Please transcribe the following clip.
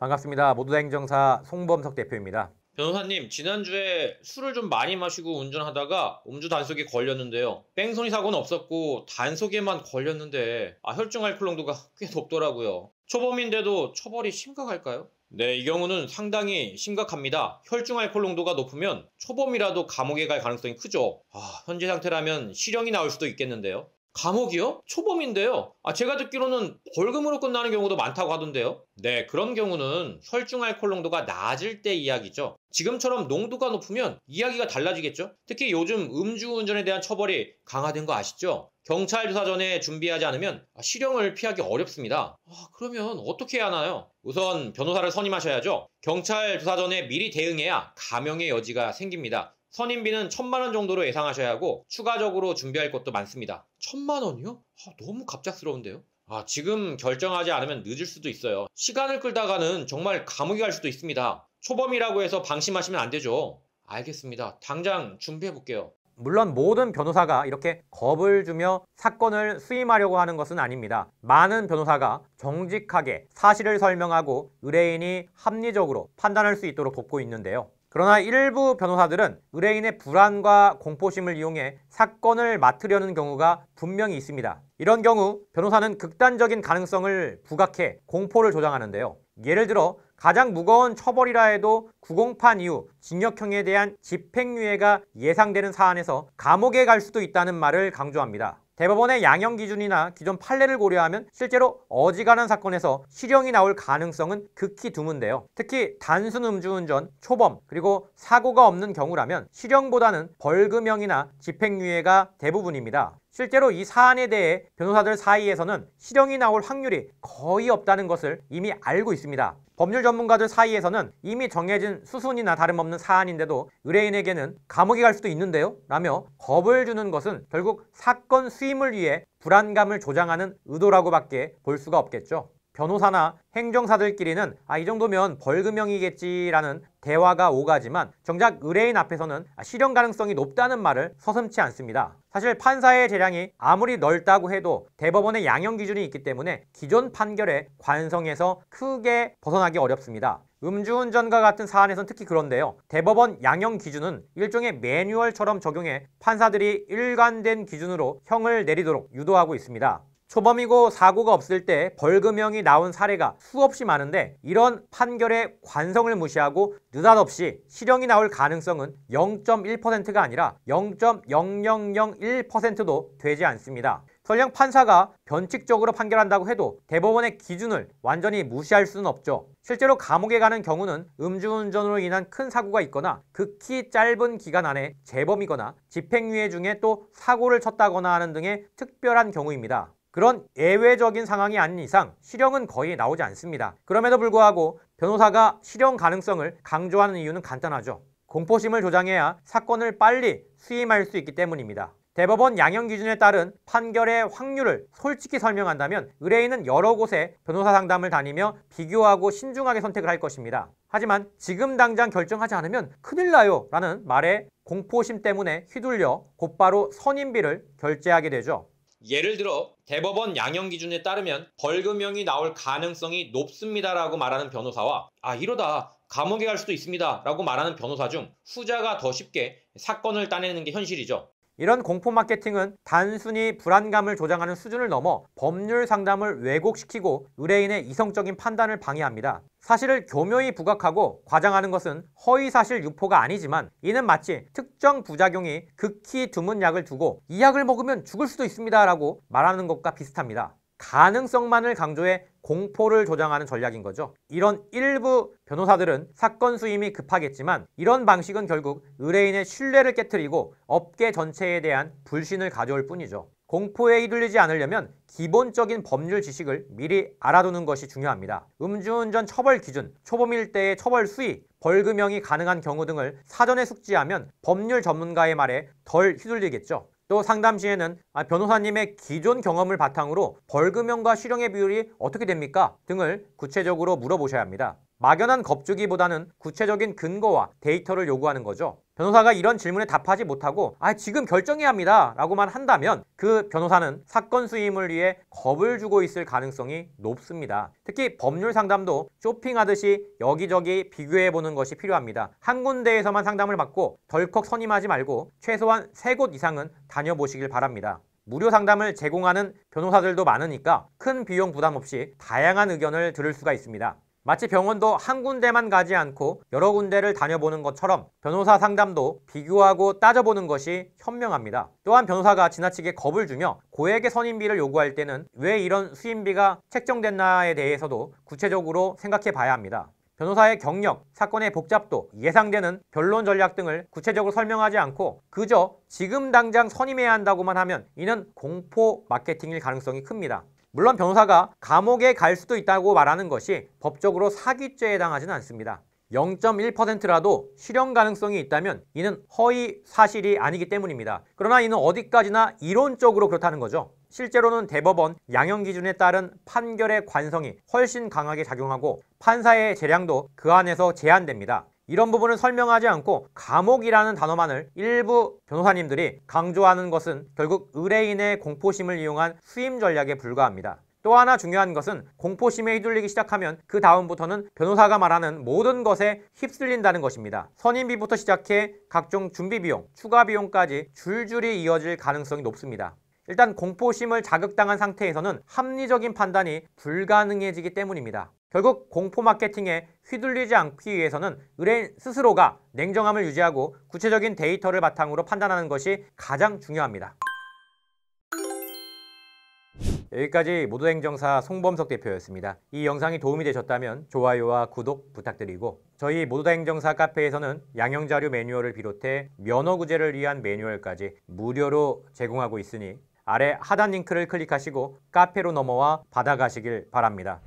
반갑습니다. 모두다 행정사 송범석 대표입니다. 변호사님, 지난주에 술을 좀 많이 마시고 운전하다가 음주 단속에 걸렸는데요. 뺑소니 사고는 없었고 단속에만 걸렸는데 혈중 알코올 농도가 꽤 높더라고요. 초범인데도 처벌이 심각할까요? 네, 이 경우는 상당히 심각합니다. 혈중 알코올 농도가 높으면 초범이라도 감옥에 갈 가능성이 크죠. 현재 상태라면 실형이 나올 수도 있겠는데요. 감옥이요? 초범인데요. 제가 듣기로는 벌금으로 끝나는 경우도 많다고 하던데요. 네, 그런 경우는 혈중 알코올 농도가 낮을 때 이야기죠. 지금처럼 농도가 높으면 이야기가 달라지겠죠. 특히 요즘 음주운전에 대한 처벌이 강화된 거 아시죠? 경찰 조사 전에 준비하지 않으면 실형을 피하기 어렵습니다. 그러면 어떻게 해야 하나요? 우선 변호사를 선임하셔야죠. 경찰 조사 전에 미리 대응해야 감형의 여지가 생깁니다. 선임비는 1,000만 원 정도로 예상하셔야 하고 추가적으로 준비할 것도 많습니다. 1,000만 원이요? 너무 갑작스러운데요? 지금 결정하지 않으면 늦을 수도 있어요. 시간을 끌다가는 정말 감옥에 갈 수도 있습니다. 초범이라고 해서 방심하시면 안 되죠. 알겠습니다. 당장 준비해 볼게요. 물론 모든 변호사가 이렇게 겁을 주며 사건을 수임하려고 하는 것은 아닙니다. 많은 변호사가 정직하게 사실을 설명하고 의뢰인이 합리적으로 판단할 수 있도록 돕고 있는데요. 그러나 일부 변호사들은 의뢰인의 불안과 공포심을 이용해 사건을 맡으려는 경우가 분명히 있습니다. 이런 경우 변호사는 극단적인 가능성을 부각해 공포를 조장하는데요. 예를 들어 가장 무거운 처벌이라 해도 구공판 이후 징역형에 대한 집행유예가 예상되는 사안에서 감옥에 갈 수도 있다는 말을 강조합니다. 대법원의 양형 기준이나 기존 판례를 고려하면 실제로 어지간한 사건에서 실형이 나올 가능성은 극히 드문데요. 특히 단순 음주운전, 초범, 그리고 사고가 없는 경우라면 실형보다는 벌금형이나 집행유예가 대부분입니다. 실제로 이 사안에 대해 변호사들 사이에서는 실형이 나올 확률이 거의 없다는 것을 이미 알고 있습니다. 법률 전문가들 사이에서는 이미 정해진 수순이나 다름없는 사안인데도 의뢰인에게는 감옥에 갈 수도 있는데요? 라며 겁을 주는 것은 결국 사건 수임을 위해 불안감을 조장하는 의도라고밖에 볼 수가 없겠죠. 변호사나 행정사들끼리는 이 정도면 벌금형이겠지라는 대화가 오가지만 정작 의뢰인 앞에서는 실형 가능성이 높다는 말을 서슴지 않습니다. 사실 판사의 재량이 아무리 넓다고 해도 대법원의 양형 기준이 있기 때문에 기존 판결의 관성에서 크게 벗어나기 어렵습니다. 음주운전과 같은 사안에선 특히 그런데요. 대법원 양형 기준은 일종의 매뉴얼처럼 적용해 판사들이 일관된 기준으로 형을 내리도록 유도하고 있습니다. 초범이고 사고가 없을 때 벌금형이 나온 사례가 수없이 많은데 이런 판결의 관성을 무시하고 느닷없이 실형이 나올 가능성은 0.1%가 아니라 0.0001%도 되지 않습니다. 설령 판사가 변칙적으로 판결한다고 해도 대법원의 기준을 완전히 무시할 수는 없죠. 실제로 감옥에 가는 경우는 음주운전으로 인한 큰 사고가 있거나 극히 짧은 기간 안에 재범이거나 집행유예 중에 또 사고를 쳤다거나 하는 등의 특별한 경우입니다. 그런 예외적인 상황이 아닌 이상 실형은 거의 나오지 않습니다. 그럼에도 불구하고 변호사가 실형 가능성을 강조하는 이유는 간단하죠. 공포심을 조장해야 사건을 빨리 수임할 수 있기 때문입니다. 대법원 양형 기준에 따른 판결의 확률을 솔직히 설명한다면 의뢰인은 여러 곳에 변호사 상담을 다니며 비교하고 신중하게 선택을 할 것입니다. 하지만 지금 당장 결정하지 않으면 큰일 나요 라는 말에 공포심 때문에 휘둘려 곧바로 선임비를 결제하게 되죠. 예를 들어 대법원 양형 기준에 따르면 벌금형이 나올 가능성이 높습니다라고 말하는 변호사와 이러다 감옥에 갈 수도 있습니다 라고 말하는 변호사 중 후자가 더 쉽게 사건을 따내는 게 현실이죠. 이런 공포 마케팅은 단순히 불안감을 조장하는 수준을 넘어 법률 상담을 왜곡시키고 의뢰인의 이성적인 판단을 방해합니다. 사실을 교묘히 부각하고 과장하는 것은 허위사실 유포가 아니지만 이는 마치 특정 부작용이 극히 드문 약을 두고 이 약을 먹으면 죽을 수도 있습니다 라고 말하는 것과 비슷합니다. 가능성만을 강조해 공포를 조장하는 전략인 거죠. 이런 일부 변호사들은 사건 수임이 급하겠지만 이런 방식은 결국 의뢰인의 신뢰를 깨트리고 업계 전체에 대한 불신을 가져올 뿐이죠. 공포에 휘둘리지 않으려면 기본적인 법률 지식을 미리 알아두는 것이 중요합니다. 음주운전 처벌 기준, 초범일 때의 처벌 수위, 벌금형이 가능한 경우 등을 사전에 숙지하면 법률 전문가의 말에 덜 휘둘리겠죠. 또 상담 시에는 변호사님의 기존 경험을 바탕으로 벌금형과 실형의 비율이 어떻게 됩니까? 등을 구체적으로 물어보셔야 합니다. 막연한 겁주기보다는 구체적인 근거와 데이터를 요구하는 거죠. 변호사가 이런 질문에 답하지 못하고 지금 결정해야 합니다 라고만 한다면 그 변호사는 사건 수임을 위해 겁을 주고 있을 가능성이 높습니다. 특히 법률 상담도 쇼핑하듯이 여기저기 비교해보는 것이 필요합니다. 한 군데에서만 상담을 받고 덜컥 선임하지 말고 최소한 3곳 이상은 다녀보시길 바랍니다. 무료 상담을 제공하는 변호사들도 많으니까 큰 비용 부담 없이 다양한 의견을 들을 수가 있습니다. 마치 병원도 한 군데만 가지 않고 여러 군데를 다녀보는 것처럼 변호사 상담도 비교하고 따져보는 것이 현명합니다. 또한 변호사가 지나치게 겁을 주며 고액의 선임비를 요구할 때는 왜 이런 수임비가 책정됐나에 대해서도 구체적으로 생각해 봐야 합니다. 변호사의 경력, 사건의 복잡도, 예상되는 변론 전략 등을 구체적으로 설명하지 않고 그저 지금 당장 선임해야 한다고만 하면 이는 공포 마케팅일 가능성이 큽니다. 물론 변호사가 감옥에 갈 수도 있다고 말하는 것이 법적으로 사기죄에 해당하지는 않습니다. 0.1%라도 실형 가능성이 있다면 이는 허위 사실이 아니기 때문입니다. 그러나 이는 어디까지나 이론적으로 그렇다는 거죠. 실제로는 대법원 양형 기준에 따른 판결의 관성이 훨씬 강하게 작용하고 판사의 재량도 그 안에서 제한됩니다. 이런 부분을 설명하지 않고 감옥이라는 단어만을 일부 변호사님들이 강조하는 것은 결국 의뢰인의 공포심을 이용한 수임 전략에 불과합니다. 또 하나 중요한 것은 공포심에 휘둘리기 시작하면 그 다음부터는 변호사가 말하는 모든 것에 휩쓸린다는 것입니다. 선임비부터 시작해 각종 준비비용, 추가 비용까지 줄줄이 이어질 가능성이 높습니다. 일단 공포심을 자극당한 상태에서는 합리적인 판단이 불가능해지기 때문입니다. 결국 공포 마케팅에 휘둘리지 않기 위해서는 의뢰인 스스로가 냉정함을 유지하고 구체적인 데이터를 바탕으로 판단하는 것이 가장 중요합니다. 여기까지 모도행정사 송범석 대표였습니다. 이 영상이 도움이 되셨다면 좋아요와 구독 부탁드리고 저희 모도행정사 카페에서는 양형자료 매뉴얼을 비롯해 면허구제를 위한 매뉴얼까지 무료로 제공하고 있으니 아래 하단 링크를 클릭하시고 카페로 넘어와 받아가시길 바랍니다.